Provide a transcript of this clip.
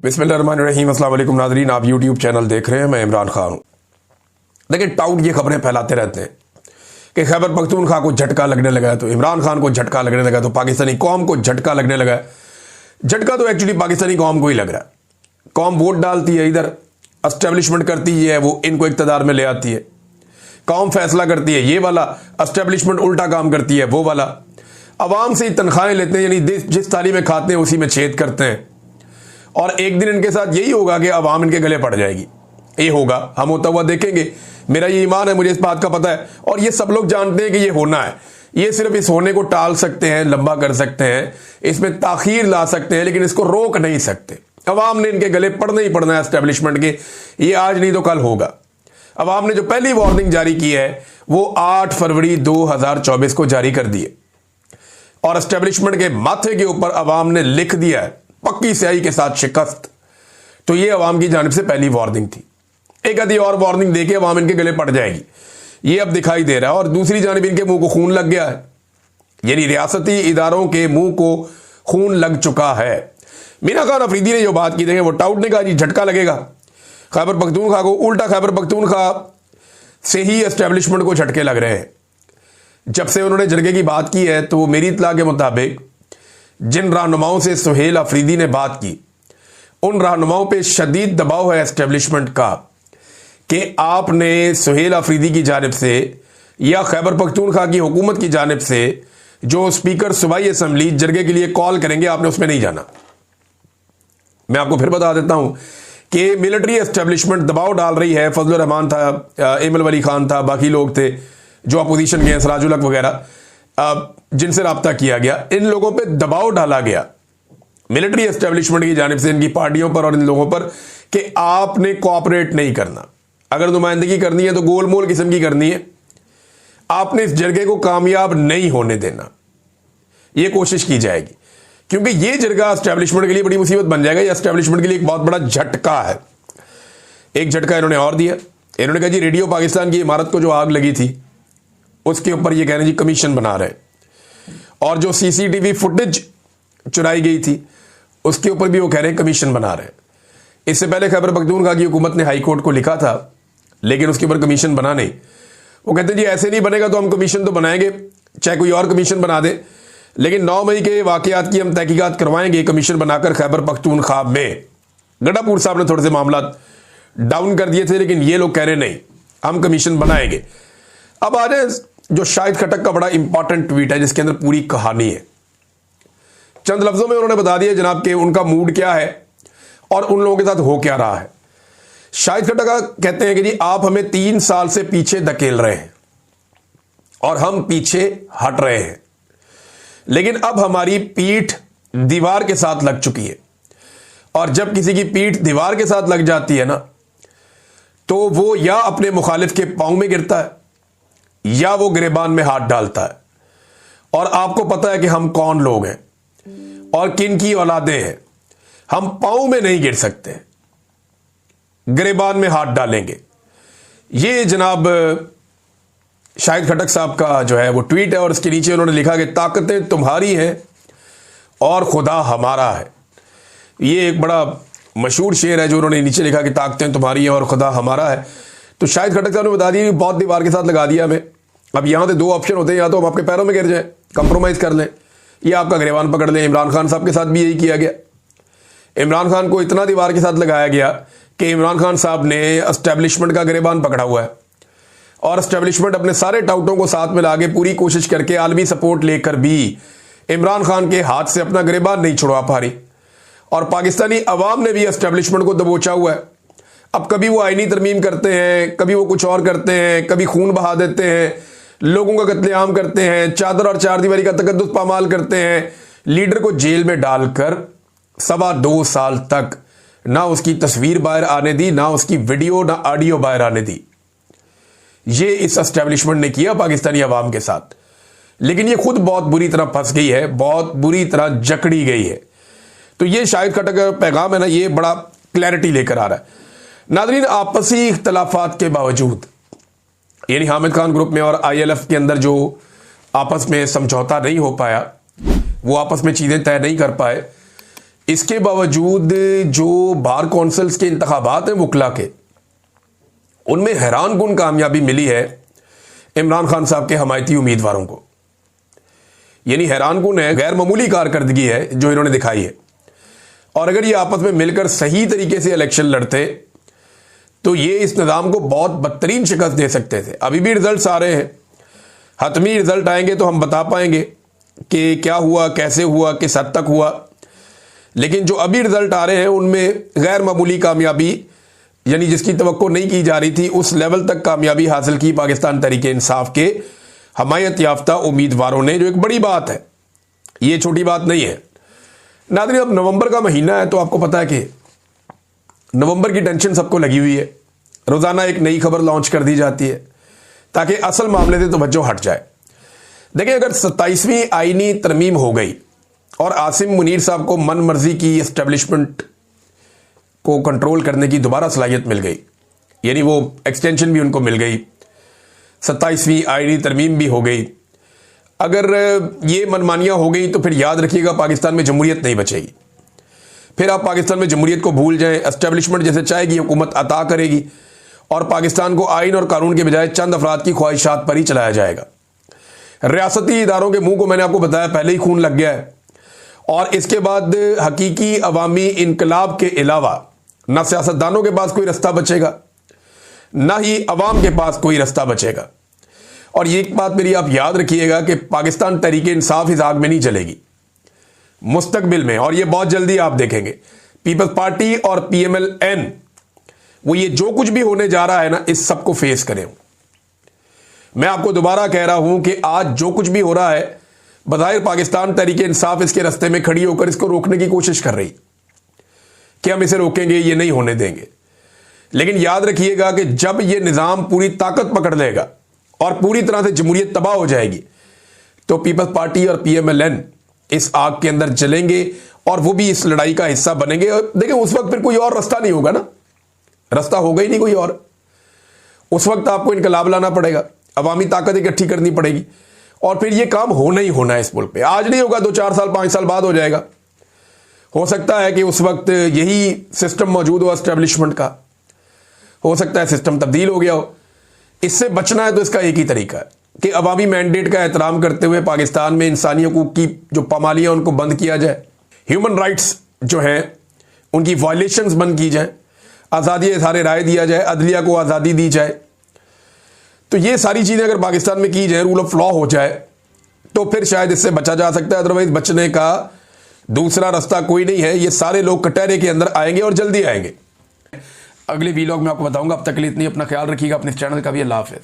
बिस्मिल्लाहिर्रहमानिर्रहीम। अस्सलाम वालेकुम नाज़रीन, आप यूट्यूब चैनल देख रहे हैं, मैं इमरान खान हूँ। देखिए, टाउट ये खबरें फैलाते रहते हैं कि खैबर पख्तूनख्वा को झटका लगने लगा है, तो इमरान खान को झटका लगने लगा, तो पाकिस्तानी कौम को झटका लगने लगा है। झटका तो एक्चुअली पाकिस्तानी कौम को ही लग रहा है। कौम वोट डालती है, इधर एस्टेब्लिशमेंट करती है, वो इनको इक़्तिदार में ले आती है। कौम फैसला करती है ये वाला, एस्टेब्लिशमेंट उल्टा काम करती है वो वाला। अवाम से ही तनख्वाहें लेते हैं, यानी जिस थाली में खाते हैं उसी में छेद करते हैं। और एक दिन इनके साथ यही होगा कि अवाम इनके गले पड़ जाएगी। ये होगा, हम होता हुआ देखेंगे। मेरा ये ईमान है, मुझे इस बात का पता है, और ये सब लोग जानते हैं कि ये होना है। ये सिर्फ इस होने को टाल सकते हैं, लंबा कर सकते हैं, इसमें ताखीर ला सकते हैं, लेकिन इसको रोक नहीं सकते। अवाम ने इनके गले पड़ना ही पड़ना है एस्टेब्लिशमेंट के। ये आज नहीं तो कल होगा। अवाम ने जो पहली वार्निंग जारी की है वो 8 फरवरी 2024 को जारी कर दी है, और एस्टेब्लिशमेंट के माथे के ऊपर अवाम ने लिख दिया है पक्की स्याही के साथ शिकस्त। तो ये अवाम की जानिब से पहली वार्निंग थी। एक आधी और वार्निंग देके अवाम इनके गले पड़ जाएगी, ये अब दिखाई दे रहा है। और दूसरी जानिब इनके मुंह को खून लग गया है, यानी रियासती इदारों के मुंह को खून लग चुका है। मीना खान अफरीदी ने जो बात की, देखें, वो टाउट ने कहा जी झटका लगेगा खैबर पख्तूनख्वा को। उल्टा खैबर पख्तूनख्वा से ही एस्टेब्लिशमेंट को झटके लग रहे हैं। जब से उन्होंने झटके की बात की है, तो मेरी इत्तला के मुताबिक जिन रहनुमाओं से सुहेल अफरीदी ने बात की, उन रहनुमाओं पे शदीद दबाव है एस्टेब्लिशमेंट का कि आपने सुहेल अफरीदी की जानिब से या खैबर पख्तूनख्वा की हुकूमत की जानिब से जो स्पीकर सूबाई असम्बली जरगे के लिए कॉल करेंगे, आपने उसमें नहीं जाना। मैं आपको फिर बता देता हूं कि मिलिट्री एस्टेब्लिशमेंट दबाव डाल रही है। फजलुर रहमान था, एमल वली खान था, बाकी लोग थे जो अपोजिशन के, सराजुल हक वगैरह, जिनसे राब्ता किया गया। इन लोगों पे दबाव डाला गया मिलिट्री एस्टेब्लिशमेंट की जानिब से इनकी पार्टियों पर और इन लोगों पर कि आपने कोऑपरेट नहीं करना। अगर नुमाइंदगी करनी है तो गोलमोल किस्म की करनी है, आपने इस जरगे को कामयाब नहीं होने देना। यह कोशिश की जाएगी, क्योंकि यह जरगा एस्टेब्लिशमेंट के लिए बड़ी मुसीबत बन जाएगा। यह एस्टेब्लिशमेंट के लिए एक बहुत बड़ा झटका है। एक झटका इन्होंने और दिया। इन्होंने कहा जी रेडियो पाकिस्तान की इमारत को जो आग लगी थी उसके ऊपर ये कह रहे हैं जी कमीशन बना रहे, और जो सीसीटीवी फुटेज चुराई गई थी उसके ऊपर भी वो कह रहे हैं कमीशन बना रहे हैं। इससे पहले खैबर पख्तूनख्वा की हुकूमत ने हाई कोर्ट को लिखा था, लेकिन उसके ऊपर कमीशन बना नहीं। वो कहते हैं जी ऐसे नहीं बनेगा तो हम कमीशन तो बनाएंगे, चाहे कोई और कमीशन बना दे, लेकिन 9 मई के वाकयात की हम तहकीकात करवाएंगे कमीशन बनाकर खैबर पख्तूनख्वा में। गड्ढापुर साहब ने थोड़े से मामला डाउन कर दिए थे, लेकिन ये लोग कह रहे नहीं, हम कमीशन बनाएंगे। अब आ जाए जो शाहिद खटक का बड़ा इंपॉर्टेंट ट्वीट है, जिसके अंदर पूरी कहानी है। चंद लफ्जों में उन्होंने बता दिया जनाब कि उनका मूड क्या है और उन लोगों के साथ हो क्या रहा है। शाहिद खटक कहते हैं कि जी आप हमें 3 साल से पीछे धकेल रहे हैं और हम पीछे हट रहे हैं, लेकिन अब हमारी पीठ दीवार के साथ लग चुकी है। और जब किसी की पीठ दीवार के साथ लग जाती है ना, तो वो या अपने मुखालिफ के पांव में गिरता है या वो गिरेबान में हाथ डालता है। और आपको पता है कि हम कौन लोग हैं और किन की औलादें हैं। हम पांव में नहीं गिर सकते, गिरेबान में हाथ डालेंगे। ये जनाब शाहिद खटक साहब का जो है वो ट्वीट है, और इसके नीचे उन्होंने लिखा कि ताकतें तुम्हारी हैं और खुदा हमारा है। ये एक बड़ा मशहूर शेर है जो उन्होंने नीचे लिखा कि ताकतें तुम्हारी हैं और खुदा हमारा है। तो शाहिद खटक साहब ने बता दिया कि बहुत दीवार के साथ लगा दिया हमें। अब यहां से 2 ऑप्शन होते हैं, या तो हम आपके पैरों में गिर जाएं, कंप्रोमाइज कर लें, या आपका गिरेबान पकड़ लें। इमरान खान साहब के साथ भी यही किया गया। इमरान खान को इतना दीवार के साथ लगाया गया कि इमरान खान साहब ने एस्टेब्लिशमेंट का गिरेबान पकड़ा हुआ है, और एस्टेब्लिशमेंट अपने सारे टाउटों को साथ में लाके पूरी कोशिश करके आलमी सपोर्ट लेकर भी इमरान खान के हाथ से अपना गिरेबान नहीं छुड़वा पा रही। और पाकिस्तानी अवाम ने भी एस्टेब्लिशमेंट को दबोचा हुआ है। अब कभी वो आईनी तरमीम करते हैं, कभी वो कुछ और करते हैं, कभी खून बहा देते हैं, लोगों का कत्लेआम करते हैं, चादर और चारदीवारी का तकद्दुस पामाल करते हैं, लीडर को जेल में डालकर 2.25 साल तक ना उसकी तस्वीर बाहर आने दी, ना उसकी वीडियो ना ऑडियो बाहर आने दी। ये इस एस्टेब्लिशमेंट ने किया पाकिस्तानी अवाम के साथ। लेकिन ये खुद बहुत बुरी तरह फंस गई है, बहुत बुरी तरह जकड़ी गई है। तो ये शाहिद खटक का पैगाम है ना, ये बड़ा क्लैरिटी लेकर आ रहा है। नाज़रीन, आपसी इख्तलाफात के बावजूद, यानी हामिद खान ग्रुप में और ILF के अंदर जो आपस में समझौता नहीं हो पाया, वो आपस में चीज़ें तय नहीं कर पाए, इसके बावजूद जो बार कौंसिल्स के इंतखाबात हैं वकला के, उनमें हैरानकुन कामयाबी मिली है इमरान खान साहब के हमायती उम्मीदवारों को। यानी हैरानकुन है, गैर मामूली कारकर्दगी है जो इन्होंने दिखाई है। और अगर ये आपस में मिलकर सही तरीके से इलेक्शन लड़ते तो ये इस निज़ाम को बहुत बदतरीन शिकस्त दे सकते थे। अभी भी रिजल्ट्स आ रहे हैं, हतमी रिजल्ट आएंगे तो हम बता पाएंगे कि क्या हुआ, कैसे हुआ, किस हद तक हुआ। लेकिन जो अभी रिजल्ट आ रहे हैं उनमें गैर मामूली कामयाबी, यानी जिसकी तवक्को नहीं की जा रही थी, उस लेवल तक कामयाबी हासिल की पाकिस्तान तहरीक इंसाफ के हमायत याफ्ता उम्मीदवारों ने, जो एक बड़ी बात है, ये छोटी बात नहीं है। नाज़रीन, अब नवंबर का महीना है तो आपको पता है कि नवंबर की टेंशन सबको लगी हुई है। रोज़ाना एक नई खबर लॉन्च कर दी जाती है ताकि असल मामले से तवज्जो हट जाए। देखिए, अगर 27वीं आईनी तरमीम हो गई और आसिम मुनीर साहब को मन मर्जी की एस्टेब्लिशमेंट को कंट्रोल करने की दोबारा सलाहियत मिल गई, यानी वो एक्सटेंशन भी उनको मिल गई, 27वीं आईनी तरमीम भी हो गई, अगर ये मनमानियां हो गई तो फिर याद रखिएगा पाकिस्तान में जमहूरियत नहीं बचेगी। फिर आप पाकिस्तान में जमहूरियत को भूल जाएं, एस्टेब्लिशमेंट जैसे चाहेगी हुकूमत अता करेगी और पाकिस्तान को आइन और कानून के बजाय चंद अफराद की ख्वाहिशात पर ही चलाया जाएगा। रियासती इदारों के मुंह को मैंने आपको बताया पहले ही खून लग गया है। और इसके बाद हकीकी अवामी इनकलाब के अलावा ना सियासतदानों के पास कोई रास्ता बचेगा, ना ही अवाम के पास कोई रास्ता बचेगा। और ये एक बात मेरी आप याद रखिएगा कि पाकिस्तान तहरीक इंसाफ इस आग में नहीं जलेगी मुस्तकबिल में, और ये बहुत जल्दी आप देखेंगे। पीपल्स पार्टी और PMLN वो ये जो कुछ भी होने जा रहा है ना, इस सब को फेस करें। मैं आपको दोबारा कह रहा हूं कि आज जो कुछ भी हो रहा है, बज़ाहिर पाकिस्तान तहरीक इंसाफ इसके रास्ते में खड़ी होकर इसको रोकने की कोशिश कर रही कि हम इसे रोकेंगे, ये नहीं होने देंगे। लेकिन याद रखिएगा कि जब ये निज़ाम पूरी ताकत पकड़ लेगा और पूरी तरह से जमहूरियत तबाह हो जाएगी तो पीपल्स पार्टी और PMLN इस आग के अंदर जलेंगे और वो भी इस लड़ाई का हिस्सा बनेंगे। और देखिए, उस वक्त फिर कोई और रास्ता नहीं होगा ना, रास्ता होगा ही नहीं कोई और। उस वक्त आपको इनकलाब लाना पड़ेगा, अवामी ताकत इकट्ठी करनी पड़ेगी और फिर ये काम होना ही होना है इस मुल्क पे। आज नहीं होगा, 2-4 साल 5 साल बाद हो जाएगा। हो सकता है कि उस वक्त यही सिस्टम मौजूद हो एस्टेब्लिशमेंट का, हो सकता है सिस्टम तब्दील हो गया हो। इससे बचना है तो इसका एक ही तरीका है कि अवामी मैंडेट का एहतराम करते हुए पाकिस्तान में इंसानी हकूक की जो पामालियां उनको बंद किया जाए, ह्यूमन राइट्स जो हैं उनकी वायलेशंस बंद की जाए, आज़ादी इज़हार राय दिया जाए, अदलिया को आज़ादी दी जाए। तो ये सारी चीज़ें अगर पाकिस्तान में की जाए, रूल ऑफ लॉ हो जाए, तो फिर शायद इससे बचा जा सकता है। अदरवाइज बचने का दूसरा रास्ता कोई नहीं है। ये सारे लोग कटहरे के अंदर आएंगे और जल्दी आएंगे। अगले वीलॉग में आपको बताऊंगा। अब तक के लिए इतनी, अपना ख्याल रखिएगा, अपने चैनल का भी। अल्लाह हाफ़िज़।